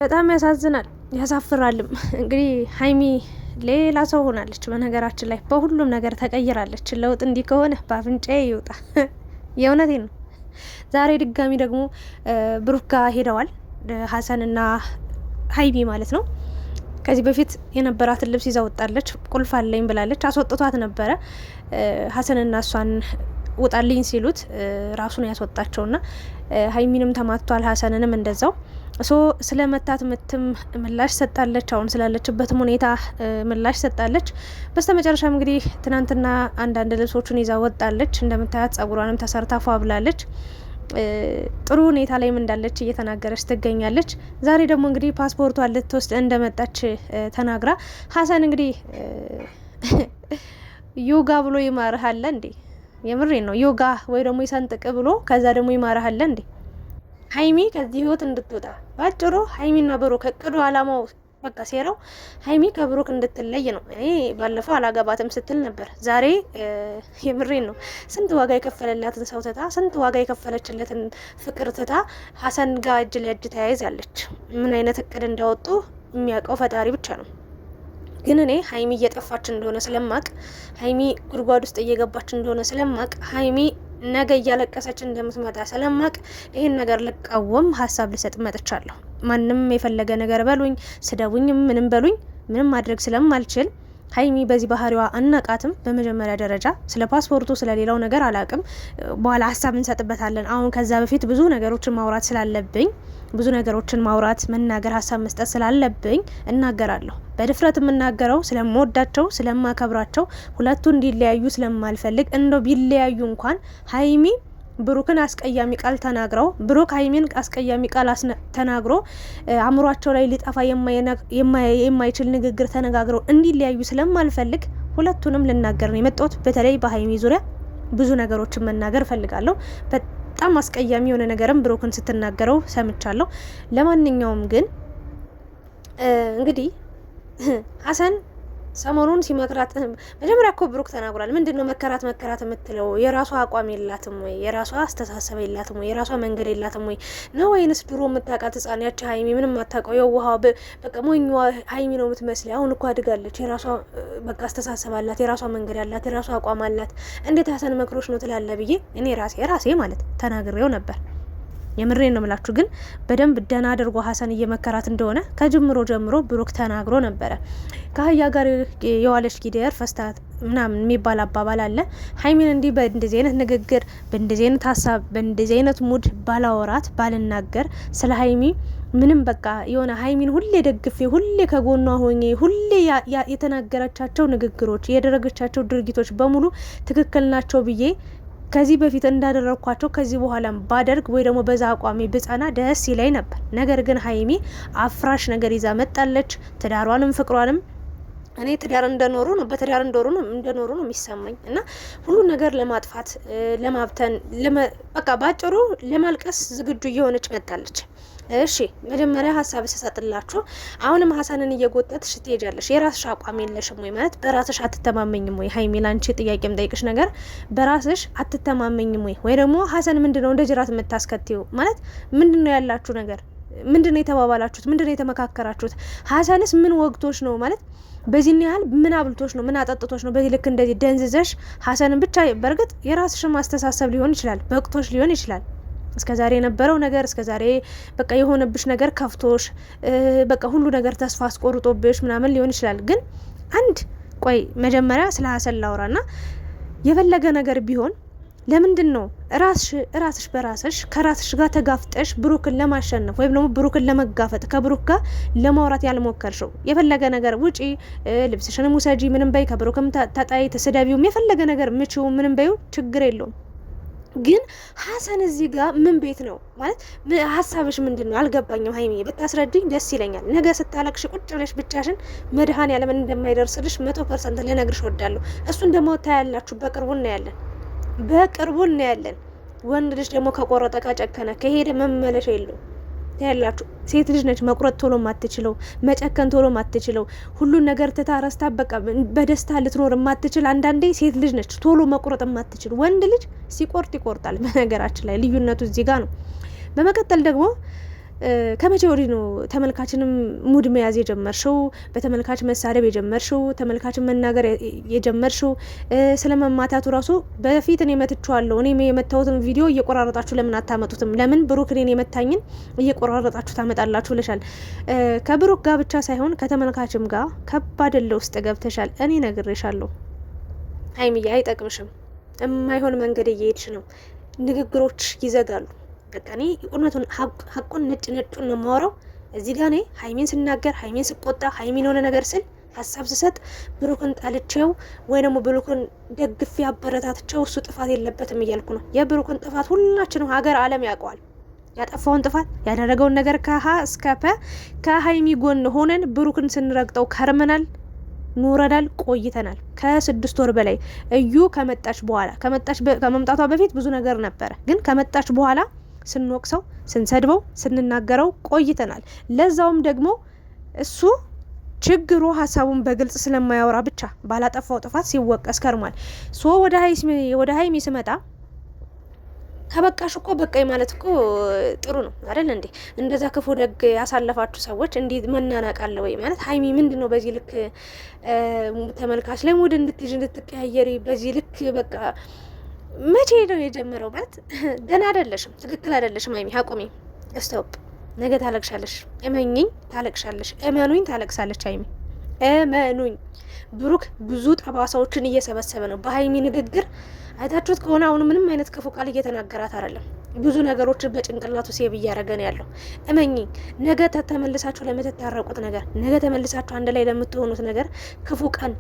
በጣም ያሳዝናል፣ ያሳፍራልም። እንግዲህ ሀይሚ ሌላ ሰው ሆናለች። በነገራችን ላይ በሁሉም ነገር ተቀይራለች። ለውጥ እንዲህ ከሆነ በአፍንጫዬ ይውጣ። የእውነቴ ነው። ዛሬ ድጋሚ ደግሞ ብሩክ ጋር ሄደዋል፣ ሀሰንና ሀይሚ ማለት ነው። ከዚህ በፊት የነበራትን ልብስ ይዛ ወጣለች። ቁልፍ አለኝ ብላለች። አስወጥቷት ነበረ። ሀሰንና እሷን ውጣልኝ ሲሉት ራሱን ያስወጣቸውና ሀይሚንም ተማቷል፣ ሀሰንንም እንደዛው። ስለ መታት ምትም ምላሽ ሰጣለች። አሁን ስላለችበትም ሁኔታ ምላሽ ሰጣለች። በስተመጨረሻም እንግዲህ ትናንትና አንዳንድ ልብሶቹን ይዛ ወጣለች። እንደምታያት ጸጉሯንም ተሰርታ ፏ ብላለች። ጥሩ ሁኔታ ላይም እንዳለች እየተናገረች ትገኛለች። ዛሬ ደግሞ እንግዲህ ፓስፖርቷን ልትወስድ እንደመጣች ተናግራ ሀሰን እንግዲህ ዮጋ ብሎ ይማርሃለ እንዴ? የምሬን ነው። ዮጋ ወይ ደግሞ ይሰንጥቅ ብሎ ከዛ ደግሞ ይማርሃለ እንዴ? ሀይሚ ከዚህ ህይወት እንድትወጣ ባጭሩ ሀይሚና ብሩክ እቅዱ አላማው በቃ ሴራው ሀይሚ ከብሩክ እንድትለይ ነው። እኔ ባለፈው አላገባትም ስትል ነበር። ዛሬ የምሬን ነው። ስንት ዋጋ የከፈለላትን ሰው ትታ፣ ስንት ዋጋ የከፈለችለትን ፍቅር ትታ ሀሰን ጋር እጅ ለእጅ ተያይዛለች። ምን አይነት እቅድ እንዳወጡ የሚያውቀው ፈጣሪ ብቻ ነው። ግን እኔ ሀይሚ እየጠፋች እንደሆነ ስለማቅ፣ ሀይሚ ጉድጓድ ውስጥ እየገባች እንደሆነ ስለማቅ፣ ሀይሚ ነገ እያለቀሰች እንደምትመጣ ስለማቅ ይህን ነገር ልቃወም ሀሳብ ልሰጥ መጥቻለሁ። ማንም የፈለገ ነገር በሉኝ፣ ስደቡኝም ምንም በሉኝ፣ ምንም ማድረግ ስለማልችል ሀይሚ በዚህ ባህሪዋ አናቃትም። በመጀመሪያ ደረጃ ስለ ፓስፖርቱ ስለሌላው ነገር አላቅም። በኋላ ሀሳብ እንሰጥበታለን። አሁን ከዛ በፊት ብዙ ነገሮችን ማውራት ስላለብኝ ብዙ ነገሮችን ማውራት፣ መናገር፣ ሀሳብ መስጠት ስላለብኝ እናገራለሁ። በድፍረት የምናገረው ስለምወዳቸው፣ ስለማከብራቸው፣ ሁለቱ እንዲለያዩ ስለማልፈልግ፣ እንደው ቢለያዩ እንኳን ሀይሚ ብሩክን አስቀያሚ ቃል ተናግረው ብሩክ ሀይሚን አስቀያሚ ቃል ተናግሮ አእምሯቸው ላይ ሊጠፋ የማይችል ንግግር ተነጋግረው እንዲለያዩ ስለማልፈልግ ሁለቱንም ልናገር ነው የመጣሁት። በተለይ በሀይሚ ዙሪያ ብዙ ነገሮችን መናገር እፈልጋለሁ። በጣም አስቀያሚ የሆነ ነገርም ብሩክን ስትናገረው ሰምቻለሁ። ለማንኛውም ግን እንግዲህ ሀሰን ሰሞኑን ሲመክራት መጀመሪያ እኮ ብሩክ ተናግሯል። ምንድነው መከራት የምትለው? የራሷ አቋም የላትም ወይ? የራሷ አስተሳሰብ የላትም ወይ? የራሷ መንገድ የላትም ወይ ነው? ወይንስ ድሮ የምታውቃት ህጻን ያቺ ሀይሚ ምንም አታውቀው የውሃ በቃ ሞኝዋ ሀይሚ ነው የምትመስል? አሁን እኮ አድጋለች። የራሷ በቃ አስተሳሰብ አላት፣ የራሷ መንገድ አላት፣ የራሷ አቋም አላት። እንዴት ሀሰን መክሮች ነው ትላለ ብዬ እኔ ራሴ ማለት ተናግሬው ነበር። የምሬን ነው ምላችሁ። ግን በደንብ ደና አድርጎ ሀሰን እየመከራት እንደሆነ ከጅምሮ ጀምሮ ብሩክ ተናግሮ ነበረ። ከአህያ ጋር የዋለች ጊደር ፈስታት ምናምን የሚባል አባባል አለ። ሀይሚን እንዲህ በእንደዚህ አይነት ንግግር፣ በእንደዚህ አይነት ሀሳብ፣ በእንደዚህ አይነት ሙድ ባላወራት ባልናገር ስለ ሀይሚ ምንም በቃ የሆነ ሀይሚን ሁሌ ደግፌ ሁሌ ከጎኗ ሆኜ ሁሌ የተናገረቻቸው ንግግሮች ያደረገቻቸው ድርጊቶች በሙሉ ትክክል ናቸው ብዬ ከዚህ በፊት እንዳደረግኳቸው ከዚህ በኋላም ባደርግ ወይ ደግሞ በዛ አቋሚ ብጸና ደስ ይለኝ ነበር። ነገር ግን ሀይሚ አፍራሽ ነገር ይዛ መጣለች። ትዳሯንም ፍቅሯንም እኔ ትዳር እንደኖሩ ነው በትዳር እንደኖሩ ነው የሚሰማኝ እና ሁሉ ነገር ለማጥፋት ለማብተን በቃ ባጭሩ ለማልቀስ ዝግጁ እየሆነች መጣለች። እሺ መጀመሪያ ሀሳብ ስሰጥላችሁ አሁንም ሀሰንን እየጎተትሽ ትሄጃለሽ። የራስሽ አቋም የለሽም ወይ? ማለት በራስሽ አትተማመኝም ወይ? ሀይሚ ላንቺ ጥያቄ የምጠይቅሽ ነገር በራስሽ አትተማመኝም ወይ? ወይ ደግሞ ሀሰን ምንድነው እንደ ጅራት የምታስከትዩ? ማለት ምንድነው ያላችሁ ነገር? ምንድነው የተባባላችሁት? ምንድነው የተመካከራችሁት? ሀሰንስ ምን ወግቶች ነው? ማለት በዚህ ያህል ምን አብልቶች ነው? ምን አጠጥቶች ነው? በዚህ ልክ እንደዚህ ደንዝዘሽ ሀሰንን ብቻ በእርግጥ የራስሽ ማስተሳሰብ ሊሆን ይችላል፣ በቅቶች ሊሆን ይችላል። እስከ ዛሬ የነበረው ነገር እስከ ዛሬ በቃ የሆነብሽ ነገር ከፍቶሽ በቃ ሁሉ ነገር ተስፋ አስቆርጦብሽ ምናምን ሊሆን ይችላል። ግን አንድ ቆይ መጀመሪያ ስለ ሀሰን ላውራና የፈለገ ነገር ቢሆን ለምንድን ነው ራስሽ በራስሽ ከራስሽ ጋር ተጋፍጠሽ ብሩክን ለማሸነፍ ወይም ደግሞ ብሩክን ለመጋፈጥ ከብሩክ ጋር ለማውራት ያልሞከርሽው? የፈለገ ነገር ውጪ፣ ልብስሽንም ውሰጂ፣ ምንም በይ፣ ከብሩክም ተጣይ፣ ተስደቢውም፣ የፈለገ ነገር ምቺው፣ ምንም በይው፣ ችግር የለውም። ግን ሀሰን እዚህ ጋር ምን ቤት ነው ማለት ሀሳብሽ ምንድን ነው? አልገባኝም። ሀይሚ ብታስረድኝ ደስ ይለኛል። ነገ ስታለቅሽ ቁጭ ብለሽ ብቻሽን መድኃኔዓለም እንደማይደርስልሽ 100% ልነግርሽ እወዳለሁ። እሱን ደግሞ ታያላችሁ። በቅርቡ እናያለን። ወንድ ልጅ ደግሞ ከቆረጠ ከጨከነ ከሄደ መመለሻ የለው። ታያላችሁ። ሴት ልጅ ነች መቁረጥ ቶሎ ማትችለው፣ መጨከን ቶሎ ማትችለው፣ ሁሉን ነገር ትታ ረስታ በቃ በደስታ ልትኖር ማትችል አንዳንዴ ሴት ልጅ ነች ቶሎ መቁረጥ ማትችል። ወንድ ልጅ ሲቆርጥ ይቆርጣል። በነገራችን ላይ ልዩነቱ እዚህ ጋር ነው። በመቀጠል ደግሞ ከመቼ ወዲህ ነው ተመልካችንም ሙድ መያዝ የጀመርሽው? በተመልካች መሳደብ የጀመርሽው? ተመልካችን መናገር የጀመርሽው? ስለ መማታቱ ራሱ በፊት እኔ መትቼዋለሁ። እኔ የመታሁትን ቪዲዮ እየቆራረጣችሁ ለምን አታመጡትም? ለምን ብሩክ እኔን የመታኝን እየቆራረጣችሁ ታመጣላችሁ ብለሻል። ከብሩክ ጋር ብቻ ሳይሆን ከተመልካችም ጋር ከባድ እልህ ውስጥ ገብተሻል። እኔ ነግሬሻለሁ ሀይሚዬ፣ አይጠቅምሽም። የማይሆን መንገድ እየሄድሽ ነው። ንግግሮች ይዘጋሉ። በቃ እኔ እውነቱን ሀቁን ነጭ ነጩን ነው የማወራው። እዚህ ጋር እኔ ሀይሚን ስናገር፣ ሀይሚን ስቆጣ፣ ሀይሚን የሆነ ነገር ስል ሀሳብ ስሰጥ ብሩክን ጣልቼው ወይ ደግሞ ብሩክን ደግፌ አበረታትቼው እሱ ጥፋት የለበትም እያልኩ ነው። የብሩክን ጥፋት ሁላችንም ሀገር ዓለም ያውቀዋል። ያጠፋውን ጥፋት ያደረገውን ነገር ከሀ እስከ ፐ ከሀይሚ ጎን ሆነን ብሩክን ስንረግጠው ከርመናል፣ ኑረናል፣ ቆይተናል። ከ6 ወር በላይ እዩ ከመጣች በኋላ ከመምጣቷ በፊት ብዙ ነገር ነበረ፣ ግን ከመጣች በኋላ ስንወቅሰው፣ ስንሰድበው፣ ስንናገረው ቆይተናል። ለዛውም ደግሞ እሱ ችግሩ ሀሳቡን በግልጽ ስለማያወራ ብቻ ባላጠፋው ጥፋት ሲወቀስ ከርሟል። ሶ ወደ ሀይሚ ስመጣ ከበቃሽ እኮ በቃኝ ማለት እኮ ጥሩ ነው አይደል እንዴ? እንደዛ ክፉ ደግ ያሳለፋችሁ ሰዎች እንዲህ መናናቅ አለ ወይ? ማለት ሀይሚ ምንድን ነው በዚህ ልክ ተመልካች ላይ ሙድ እንድትይዥ እንድትቀያየሪ በዚህ ልክ በቃ መቼ ነው የጀመረው? ማለት ደህና አይደለሽም፣ ትክክል አይደለሽም ሀይሚ። አቁሚ፣ ስቶፕ። ነገ ታለቅሻለሽ፣ እመኝኝ፣ ታለቅሻለሽ። እመኑኝ፣ ታለቅሳለች ሀይሚ፣ እመኑኝ። ብሩክ ብዙ ጠባሳዎችን እየሰበሰበ ነው በሀይሚ ንግግር። አይታችሁት ከሆነ አሁን ምንም አይነት ክፉ ቃል እየተናገራት አይደለም። ብዙ ነገሮችን በጭንቅላቱ ሴብ እያደረገ ነው ያለው። እመኝኝ፣ ነገ ተመልሳችሁ ለምትታረቁት ነገር፣ ነገ ተመልሳችሁ አንድ ላይ ለምትሆኑት ነገር ክፉ ቀን፣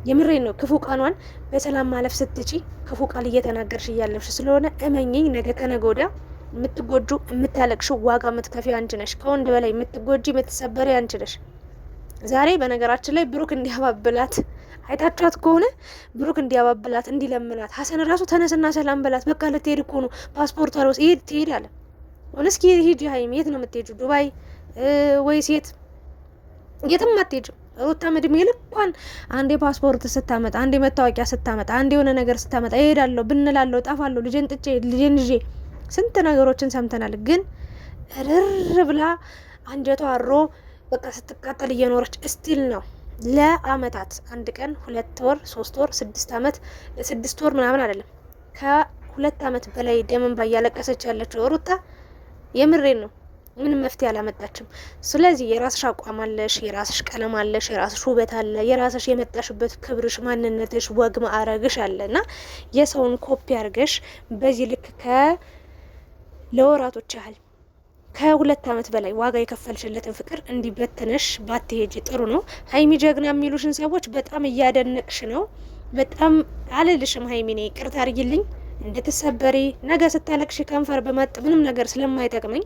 የምሬን ነው፣ ክፉ ቀኗን በሰላም ማለፍ ስትጪ ክፉ ቃል እየተናገርሽ እያለፍሽ ስለሆነ እመኝኝ፣ ነገ ከነገ ወዲያ የምትጎጁ የምታለቅሽው ዋጋ የምትከፊው አንቺ ነሽ። ከወንድ በላይ የምትጎጂ የምትሰበሪ አንቺ ነሽ። ዛሬ በነገራችን ላይ ብሩክ እንዲያባብላት አይታችኋት ከሆነ ብሩክ እንዲያባብላት እንዲለምናት ሀሰን ራሱ ተነስና ሰላም በላት፣ በቃ ልትሄድ እኮ ነው፣ ፓስፖርት አለ ይሄድ ትሄድ አለ። እስኪ ሂጂ ሀይሚ፣ የት ነው የምትሄጂው? ዱባይ ወይስ የት? የትም አትሄጂም። ሩታም እድሜ ልኳን አንዴ ፓስፖርት ስታመጣ፣ አንዴ መታወቂያ ስታመጣ፣ አንዴ የሆነ ነገር ስታመጣ እሄዳለሁ ብንላለሁ፣ ጠፋለሁ፣ ልጄን ጥጬ ልጄን ይዤ ስንት ነገሮችን ሰምተናል። ግን ርር ብላ አንጀቷ አሮ በቃ ስትቃጠል እየኖረች እስቲል ነው ለአመታት 1 ቀን 2 ወር 3 ወር 6 አመት 6 ወር ምናምን አይደለም ከ2 አመት በላይ ደምን ባያለቀሰች ያለችው ሩታ የምሬን ነው ምንም መፍትሄ አላመጣችም። ስለዚህ የራስሽ አቋም አለሽ፣ የራስሽ ቀለም አለሽ፣ የራስሽ ውበት አለ፣ የራስሽ የመጣሽበት ክብርሽ፣ ማንነትሽ፣ ወግ ማዕረግሽ አለና የሰውን ኮፒ አድርገሽ በዚህ ልክ ለወራቶች ያህል ከ2 አመት በላይ ዋጋ የከፈልሽለትን ፍቅር እንዲበትነሽ ባትሄጂ ጥሩ ነው። ሀይሚ ጀግና የሚሉሽን ሰዎች በጣም እያደነቅሽ ነው። በጣም አልልሽም ሀይሚ፣ ነኝ ይቅርታ አድርጊልኝ እንድትሰበሪ። ነገ ስታለቅሽ ከንፈር በማጥ ምንም ነገር ስለማይጠቅመኝ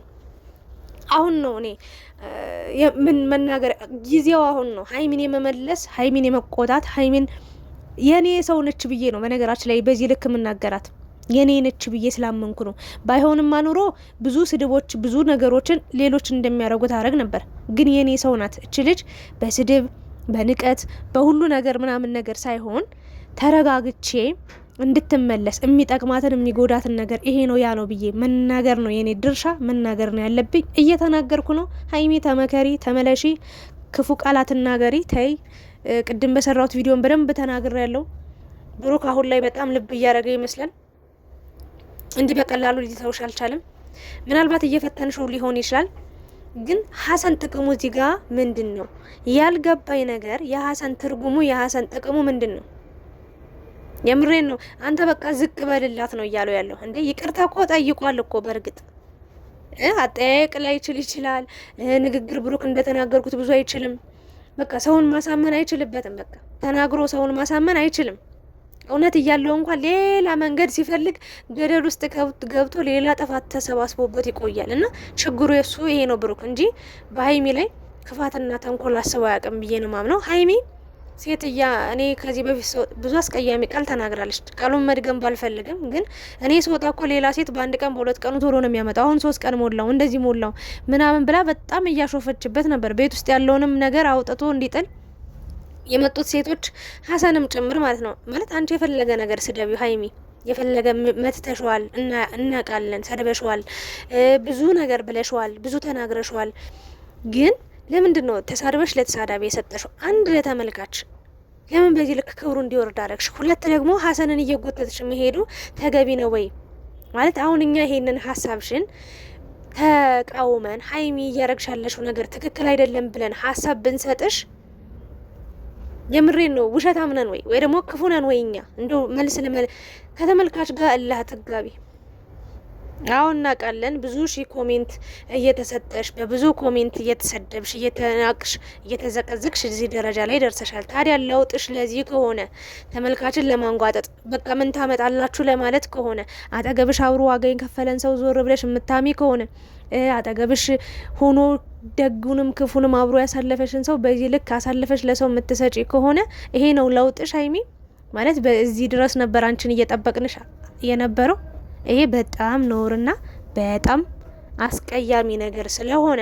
አሁን ነው እኔ ምን መናገር ጊዜው አሁን ነው። ሀይሚን የመመለስ ሀይሚን የመቆጣት ሀይሚን የኔ ሰው ነች ብዬ ነው በነገራችን ላይ በዚህ ልክ የምናገራት የኔ ነች ብዬ ስላመንኩ ነው። ባይሆንማ ኑሮ ብዙ ስድቦች ብዙ ነገሮችን ሌሎች እንደሚያደርጉት አረግ ነበር። ግን የኔ ሰው ናት እች ልጅ። በስድብ በንቀት በሁሉ ነገር ምናምን ነገር ሳይሆን ተረጋግቼ እንድትመለስ የሚጠቅማትን የሚጎዳትን ነገር ይሄ ነው ያ ነው ብዬ መናገር ነው የኔ ድርሻ፣ መናገር ነው ያለብኝ። እየተናገርኩ ነው። ሀይሚ ተመከሪ፣ ተመለሺ፣ ክፉ ቃላት ናገሪ፣ ተይ። ቅድም በሰራሁት ቪዲዮን በደንብ ተናግሬ ያለው ብሩክ አሁን ላይ በጣም ልብ እያደረገ ይመስላል። እንዲህ በቀላሉ ሊተውሽ አልቻለም። ምናልባት እየፈተንሽው ሊሆን ይችላል። ግን ሀሰን ጥቅሙ እዚህ ጋር ምንድን ነው ያልገባኝ ነገር? የሀሰን ትርጉሙ የሀሰን ጥቅሙ ምንድን ነው? የምሬን ነው። አንተ በቃ ዝቅ በልላት ነው እያለው ያለው እንዴ? ይቅርታ እኮ ጠይቋል እኮ። በእርግጥ አጠያየቅ ላይ ይችላል። ንግግር ብሩክ እንደተናገርኩት ብዙ አይችልም። በቃ ሰውን ማሳመን አይችልበትም። በቃ ተናግሮ ሰውን ማሳመን አይችልም። እውነት እያለው እንኳን ሌላ መንገድ ሲፈልግ ገደል ውስጥ ገብቶ ሌላ ጥፋት ተሰባስቦበት ይቆያል። እና ችግሩ የሱ ይሄ ነው ብሩክ እንጂ በሀይሚ ላይ ክፋትና ተንኮል አስበው አያውቅም ብዬ ነው ማምነው። ሀይሚ ሴትያ እኔ ከዚህ በፊት ብዙ አስቀያሚ ቃል ተናግራለች። ቃሉን መድገም ባልፈልግም ግን እኔ ስወጣ እኮ ሌላ ሴት በ1 ቀን በ2 ቀኑ ቶሎ ነው የሚያመጣው፣ አሁን 3 ቀን ሞላው እንደዚህ ሞላው ምናምን ብላ በጣም እያሾፈችበት ነበር። ቤት ውስጥ ያለውንም ነገር አውጥቶ እንዲጥል የመጡት ሴቶች ሀሰንም ጭምር ማለት ነው። ማለት አንቺ የፈለገ ነገር ስደቢ ሀይሚ የፈለገ መትተሽዋል፣ እናቃለን፣ ሰድበሽዋል፣ ብዙ ነገር ብለሽዋል፣ ብዙ ተናግረሽዋል። ግን ለምንድን ነው ተሳድበሽ ለተሳዳቢ የሰጠሽው? አንድ ለተመልካች ለምን በዚህ ልክ ክብሩ እንዲወርድ አረግሽ? ሁለት ደግሞ ሀሰንን እየጎተትሽ መሄዱ ተገቢ ነው ወይ ማለት አሁን እኛ ይሄንን ሀሳብሽን ተቃውመን ሀይሚ እያረግሻለሽው ነገር ትክክል አይደለም ብለን ሀሳብ ብንሰጥሽ የምሬን ነው ውሸት አምነን ወይ ደግሞ ክፉ ነን ወይ? እኛ እንደው መልስ ከተመልካች ጋር እላህ ተጋቢ። አሁን እናውቃለን ብዙ ሺህ ኮሜንት እየተሰጠሽ በብዙ ኮሜንት እየተሰደብሽ እየተናቅሽ እየተዘቀዘቅሽ እዚህ ደረጃ ላይ ደርሰሻል። ታዲያ ለውጥሽ ለዚህ ከሆነ ተመልካችን ለማንጓጠጥ በቃ ምን ታመጣላችሁ ለማለት ከሆነ አጠገብሽ አብሮ ዋጋ የከፈለን ሰው ዞር ብለሽ የምታሚ ከሆነ አጠገብሽ ሆኖ ደጉንም ክፉንም አብሮ ያሳለፈሽን ሰው በዚህ ልክ አሳልፈሽ ለሰው የምትሰጪ ከሆነ ይሄ ነው ለውጥሽ ሀይሚ ማለት? በዚህ ድረስ ነበር አንቺን እየጠበቅንሽ የነበረው። ይሄ በጣም ነውርና በጣም አስቀያሚ ነገር ስለሆነ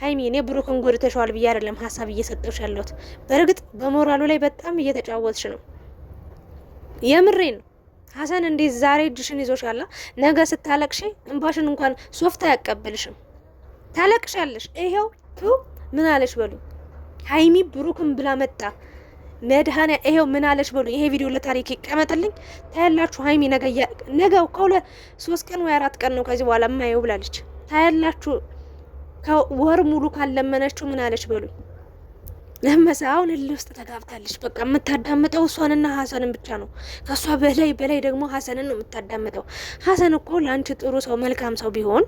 ሀይሚ እኔ ብሩክን ጎድተሽዋል ብዬ አይደለም ሀሳብ እየሰጠሽ ያለሁት። በእርግጥ በሞራሉ ላይ በጣም እየተጫወትሽ ነው። የምሬን ነው። ሀሰን እንዴት ዛሬ እጅሽን ይዞሻላ፣ ነገ ስታለቅሽ እንባሽን እንኳን ሶፍት አያቀብልሽም። ታለቅሻለሽ። ይሄው ምን አለሽ በሉ ሀይሚ ብሩክን ብላ መጣ መድሃና ይሄው ምን አለሽ በሉ። ይሄ ቪዲዮ ለታሪክ ይቀመጥልኝ። ታያላችሁ ሀይሚ ነገው ከ3 ቀን ወይ 4 ቀን ነው ከዚህ በኋላ የማየው ብላለች። ታያላችሁ ከወር ሙሉ ካለመነችው ምን አለች በሉ። ለመሳውን ውስጥ ተጋብታለች። በቃ የምታዳምጠው እሷንና ሀሰንን ብቻ ነው። ከሷ በላይ ደግሞ ሀሰንን ነው የምታዳምጠው። ሀሰን እኮ ለአንቺ ጥሩ ሰው መልካም ሰው ቢሆን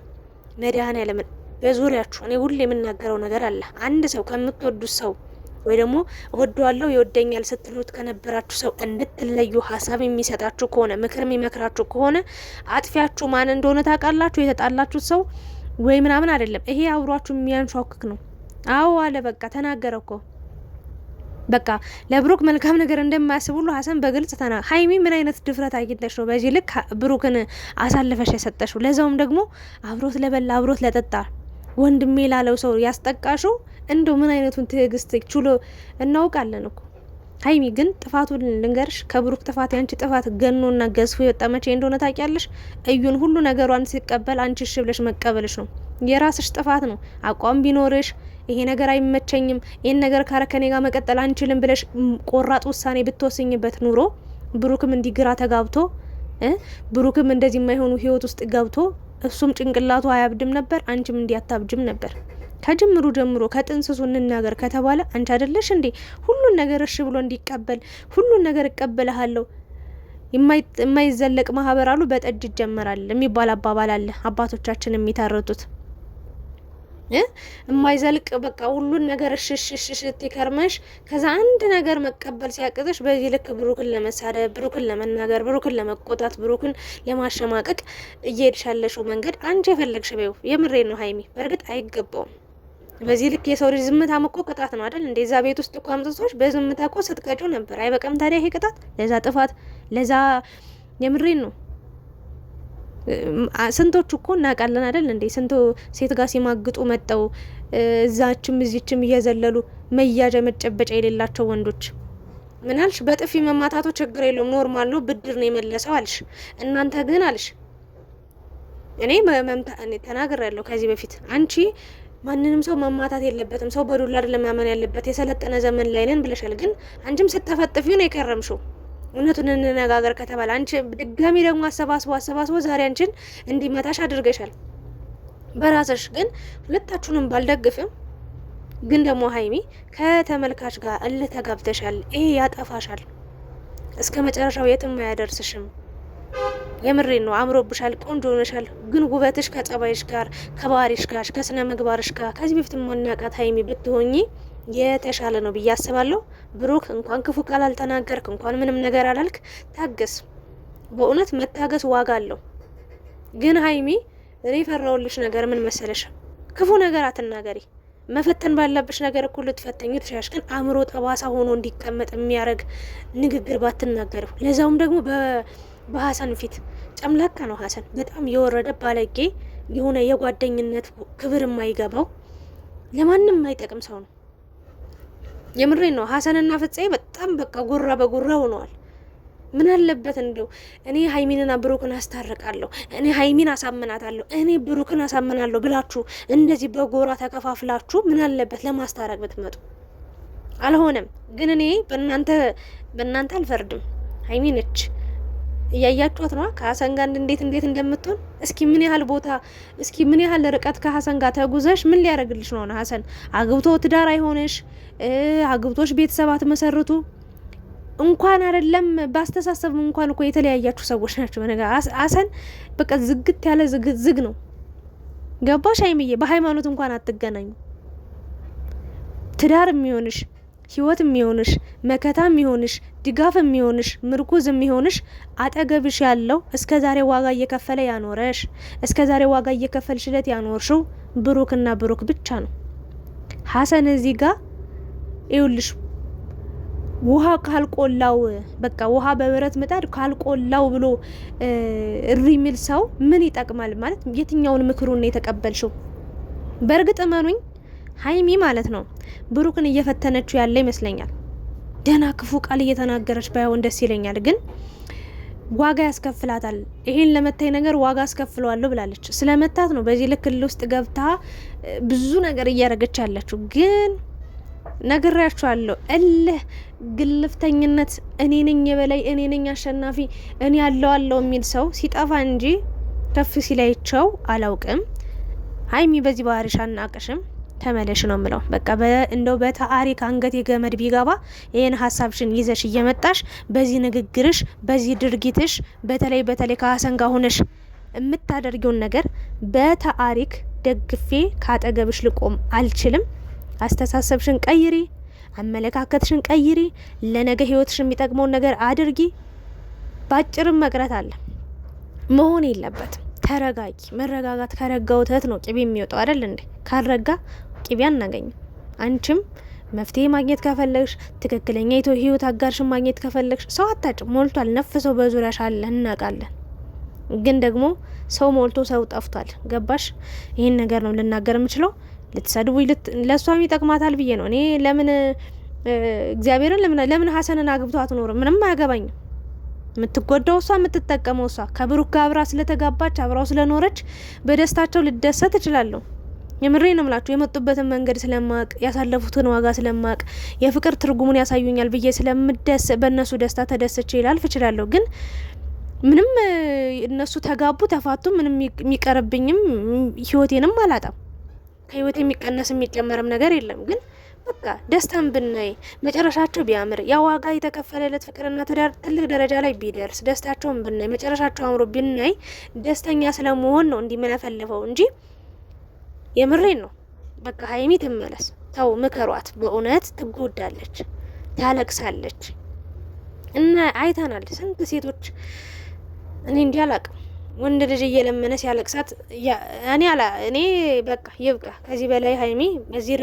መድሃና ለምን በዙሪያችሁ እኔ ሁሌ የምናገረው ነገር አለ። አንድ ሰው ከምትወዱት ሰው ወይ ደግሞ እወደዋለሁ ይወደኛል ስትሉት ከነበራችሁ ሰው እንድትለዩ ሀሳብ የሚሰጣችሁ ከሆነ ምክር የሚመክራችሁ ከሆነ አጥፊያችሁ ማን እንደሆነ ታውቃላችሁ። የተጣላችሁት ሰው ወይ ምናምን አይደለም። ይሄ አብሯችሁ የሚያንሿክክ ነው። አዎ አለ በቃ ተናገረ እኮ በቃ ለብሩክ መልካም ነገር እንደማያስብ ሁሉ ሀሰን በግልጽ ሀይሚ ምን አይነት ድፍረት አግኝተሽ ነው በዚህ ልክ ብሩክን አሳልፈሽ የሰጠሽው? ለዛውም ደግሞ አብሮት ለበላ አብሮት ለጠጣ ወንድሜ ላለው ሰው ያስጠቃሽው እንደው ምን አይነቱን ትዕግስት ችሎ እናውቃለን እኮ። ሀይሚ ግን ጥፋቱን ልንገርሽ፣ ከብሩክ ጥፋት ያንቺ ጥፋት ገኖና ገዝፎ የወጣ መቼ እንደሆነ ታውቂያለሽ? እዩን ሁሉ ነገሯን ሲቀበል አንቺ እሺ ብለሽ መቀበልሽ ነው። የራስሽ ጥፋት ነው። አቋም ቢኖርሽ ይሄ ነገር አይመቸኝም፣ ይሄን ነገር ካረከኔ ጋር መቀጠል አንችልም ብለሽ ቆራጥ ውሳኔ ብትወስኝበት ኑሮ ብሩክም እንዲግራ ተጋብቶ ብሩክም እንደዚህ የማይሆኑ ህይወት ውስጥ ገብቶ እሱም ጭንቅላቱ አያብድም ነበር፣ አንቺም እንዲያታብጅም ነበር። ከጅምሩ ጀምሮ ከጥንስሱ እንናገር ከተባለ አንቺ አይደለሽ እንዴ ሁሉን ነገር እሺ ብሎ እንዲቀበል ሁሉን ነገር እቀበልሃለሁ የማይዘለቅ ማህበር አሉ በጠጅ ይጀመራል የሚባል አባባል አለ አባቶቻችን የሚታረቱት። የማይዘልቅ በቃ ሁሉን ነገር እሽሽሽሽ ትከርመሽ ከዛ አንድ ነገር መቀበል ሲያቅተሽ በዚህ ልክ ብሩክን ለመሳደብ ብሩክን ለመናገር ብሩክን ለመቆጣት ብሩክን ለማሸማቀቅ እየሄድሻለሽው መንገድ አንቺ የፈለግሽ በይው። የምሬን ነው ሀይሚ በእርግጥ አይገባውም። በዚህ ልክ የሰው ልጅ ዝምታ እኮ ቅጣት ነው አይደል? እንደዛ ቤት ውስጥ እኮ አምጥቶሽ በዝምታ እኮ ስትቀጩ ነበር። አይበቃም ታዲያ ይሄ ቅጣት ለዛ ጥፋት ለዛ? የምሬን ነው። ስንቶቹ እኮ እናውቃለን አይደል እንዴ? ስንቶ ሴት ጋር ሲማግጡ መጠው እዛችም እዚችም እየዘለሉ መያዣ መጨበጫ የሌላቸው ወንዶች። ምን አልሽ? በጥፊ መማታቱ ችግር የለውም ኖርማል ነው፣ ብድር ነው የመለሰው አልሽ። እናንተ ግን አልሽ እኔ ተናግሬያለሁ ከዚህ በፊት አንቺ ማንንም ሰው መማታት የለበትም፣ ሰው በዱላ አይደለም ማመን ያለበት፣ የሰለጠነ ዘመን ላይ ነን ብለሻል። ግን አንቺም ስተፈጥፊው ነው የከረምሽው። እውነቱን እንነጋገር ከተባለ አንቺ ድጋሚ ደግሞ አሰባስቦ ዛሬ አንቺን እንዲመታሽ አድርገሻል በራስሽ። ግን ሁለታችሁንም ባልደግፍም ግን ደግሞ ሀይሚ ከተመልካች ጋር እልህ ተጋብተሻል። ይሄ ያጠፋሻል፣ እስከ መጨረሻው የትም አያደርስሽም። የምሬን ነው። አምሮብሻል፣ ቆንጆ ሆነሻል። ግን ውበትሽ ከጸባይሽ ጋር ከባህሪሽ ጋር ከስነ ምግባርሽ ጋር ከዚህ በፊት ማናቃት ሀይሚ ብትሆኚ የተሻለ ነው ብዬ አስባለሁ። ብሩክ እንኳን ክፉ ቃል አልተናገርክ፣ እንኳን ምንም ነገር አላልክ፣ ታገስ። በእውነት መታገስ ዋጋ አለው። ግን ሀይሚ እኔ ፈራውልሽ ነገር ምን መሰለሽ? ክፉ ነገር አትናገሪ። መፈተን ባለብሽ ነገር እኮ ልትፈተኝ ትሻሽ። ግን አእምሮ ጠባሳ ሆኖ እንዲቀመጥ የሚያደርግ ንግግር ባትናገሪው፣ ለዛውም ደግሞ በሀሰን ፊት። ጨምላቃ ነው ሀሰን፣ በጣም የወረደ ባለጌ የሆነ የጓደኝነት ክብር የማይገባው ለማንም የማይጠቅም ሰው ነው። የምሬን ነው። ሀሰንና ፍፄ በጣም በቃ ጉራ በጉራ ሆነዋል። ምን አለበት እንደው እኔ ሀይሚንና ብሩክን አስታርቃለሁ፣ እኔ ሀይሚን አሳምናታለሁ፣ እኔ ብሩክን አሳምናለሁ ብላችሁ እንደዚህ በጎራ ተከፋፍላችሁ ምን አለበት ለማስታረቅ ብትመጡ። አልሆነም። ግን እኔ በእናንተ አልፈርድም። ሀይሚ ነች እያያችኋት ነው ከሀሰን ጋር እንዴት እንደምትሆን። እስኪ ምን ያህል ቦታ እስኪ ምን ያህል ርቀት ከሀሰን ጋር ተጉዘሽ ምን ሊያደርግልሽ ነው? ሀሰን አግብቶ ትዳር አይሆንሽ፣ አግብቶሽ ቤተሰብ አትመሰርቱ። እንኳን አይደለም ባስተሳሰብ እንኳን እኮ የተለያያችሁ ሰዎች ናቸው። ሀሰን በቃ ዝግት ያለ ዝግ ነው። ገባሽ ሀይሚዬ? በሃይማኖት እንኳን አትገናኙ። ትዳር የሚሆንሽ ህይወት የሚሆንሽ መከታ የሚሆንሽ ድጋፍ የሚሆንሽ ምርኩዝ የሚሆንሽ አጠገብሽ ያለው እስከዛሬ ዋጋ እየከፈለ ያኖረሽ እስከዛሬ ዋጋ እየከፈልሽለት ያኖርሽው ብሩክና ብሩክ ብቻ ነው። ሀሰን እዚህ ጋር ይኸውልሽ ውሃ ካልቆላው በቃ ውሃ በብረት ምጣድ ካልቆላው ብሎ እሪ የሚል ሰው ምን ይጠቅማል? ማለት የትኛውን ምክሩን ነው የተቀበልሽው? በእርግጥ እመኑኝ ሀይሚ ማለት ነው ብሩክን እየፈተነችው ያለ ይመስለኛል። ደህና ክፉ ቃል እየተናገረች ባይሆን ደስ ይለኛል፣ ግን ዋጋ ያስከፍላታል። ይሄን ለመታይ ነገር ዋጋ አስከፍለዋለሁ ብላለች። ስለመታት ነው በዚህ ልክ ውስጥ ገብታ ብዙ ነገር እያደረገች ያለችው። ግን ነግሬያችኋለሁ፣ እልህ ግልፍተኝነት፣ እኔ ነኝ የበላይ፣ እኔ ነኝ አሸናፊ፣ እኔ ያለው የሚል ሰው ሲጠፋ እንጂ ከፍ ሲላይቸው አላውቅም። ሀይሚ በዚህ ባህሪሽ አናቅሽም፣ ተመለሽ ነው ምለው። በቃ እንደው በታሪክ አንገት የገመድ ቢገባ ይሄን ሀሳብሽን ይዘሽ እየመጣሽ በዚህ ንግግርሽ በዚህ ድርጊትሽ በተለይ ከሀሰን ጋር ሆነሽ የምታደርጊውን ነገር በታሪክ ደግፌ ካጠገብሽ ልቆም አልችልም። አስተሳሰብሽን ቀይሪ፣ አመለካከትሽን ቀይሪ፣ ለነገ ህይወትሽ የሚጠቅመውን ነገር አድርጊ። ባጭርም መቅረት አለ መሆን የለበትም። ተረጋጊ። መረጋጋት ከረጋ ወተት ነው ቅቤ የሚወጣው አይደል እንዴ? ካልረጋ ቅቤ አናገኝም። አንቺም መፍትሄ ማግኘት ከፈለግሽ ትክክለኛ ህይወት አጋርሽን ማግኘት ከፈለግሽ ሰው አታጭም። ሞልቷል። ነፍሰው በዙሪያሽ አለ እናውቃለን። ግን ደግሞ ሰው ሞልቶ ሰው ጠፍቷል። ገባሽ? ይህን ነገር ነው ልናገር የምችለው። ልትሰድቡኝ ለእሷም ይጠቅማታል ብዬ ነው እኔ። ለምን እግዚአብሔርን ለምን ሀሰንን አግብቶ አትኖርም? ምንም አያገባኝም። የምትጎዳው እሷ፣ የምትጠቀመው እሷ። ከብሩክ ጋር አብራ ስለተጋባች አብራው ስለኖረች በደስታቸው ልደሰት እችላለሁ። የምሬ ነው የምላችሁ። የመጡበትን መንገድ ስለማቅ፣ ያሳለፉትን ዋጋ ስለማቅ፣ የፍቅር ትርጉሙን ያሳዩኛል ብዬ ስለምደስ በእነሱ ደስታ ተደስቼ ላልፍ እችላለሁ። ግን ምንም እነሱ ተጋቡ ተፋቱ ምንም የሚቀርብኝም ህይወቴንም አላጣም። ከህይወት የሚቀነስ የሚጨመርም ነገር የለም። ግን በቃ ደስታን ብናይ መጨረሻቸው ቢያምር ያ ዋጋ የተከፈለለት ፍቅርና ትዳር ትልቅ ደረጃ ላይ ቢደርስ ደስታቸውን ብናይ መጨረሻቸው አምሮ ብናይ ደስተኛ ስለመሆን ነው እንዲመለፈልፈው እንጂ የምሬን ነው። በቃ ሀይሚ ትመለስ። ተው ምከሯት። በእውነት ትጎዳለች፣ ታለቅሳለች። እና አይተናል ስንት ሴቶች እኔ እንዲህ አላቅም ወንድ ልጅ እየለመነ ሲያለቅሳት እኔ በቃ ይብቃ። ከዚህ በላይ ሀይሚ በዚህ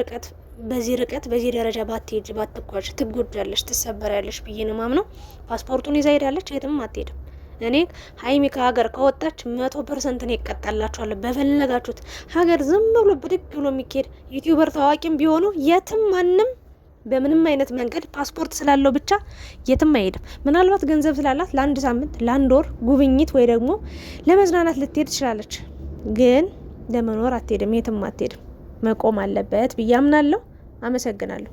ርቀት በዚህ ደረጃ ባትሄጂ ባትጓዥ ትጎዳለች፣ ትሰበራለች ብዬ ነው ማምነው። ፓስፖርቱን ይዛ ሄዳለች፣ የትም አትሄድም። እኔ ሀይሚ ከሀገር ከወጣች 100% ነው ይቀጣላችኋለሁ። በፈለጋችሁት ሀገር ዝም ብሎ ብድግ ብሎ የሚካሄድ ዩቲዩበር ታዋቂም ቢሆኑ የትም ማንም በምንም አይነት መንገድ ፓስፖርት ስላለው ብቻ የትም አይሄድም። ምናልባት ገንዘብ ስላላት ለአንድ ሳምንት ለአንድ ወር ጉብኝት ወይ ደግሞ ለመዝናናት ልትሄድ ትችላለች። ግን ለመኖር አትሄድም፣ የትም አትሄድም። መቆም አለበት ብዬ አምናለሁ። አመሰግናለሁ።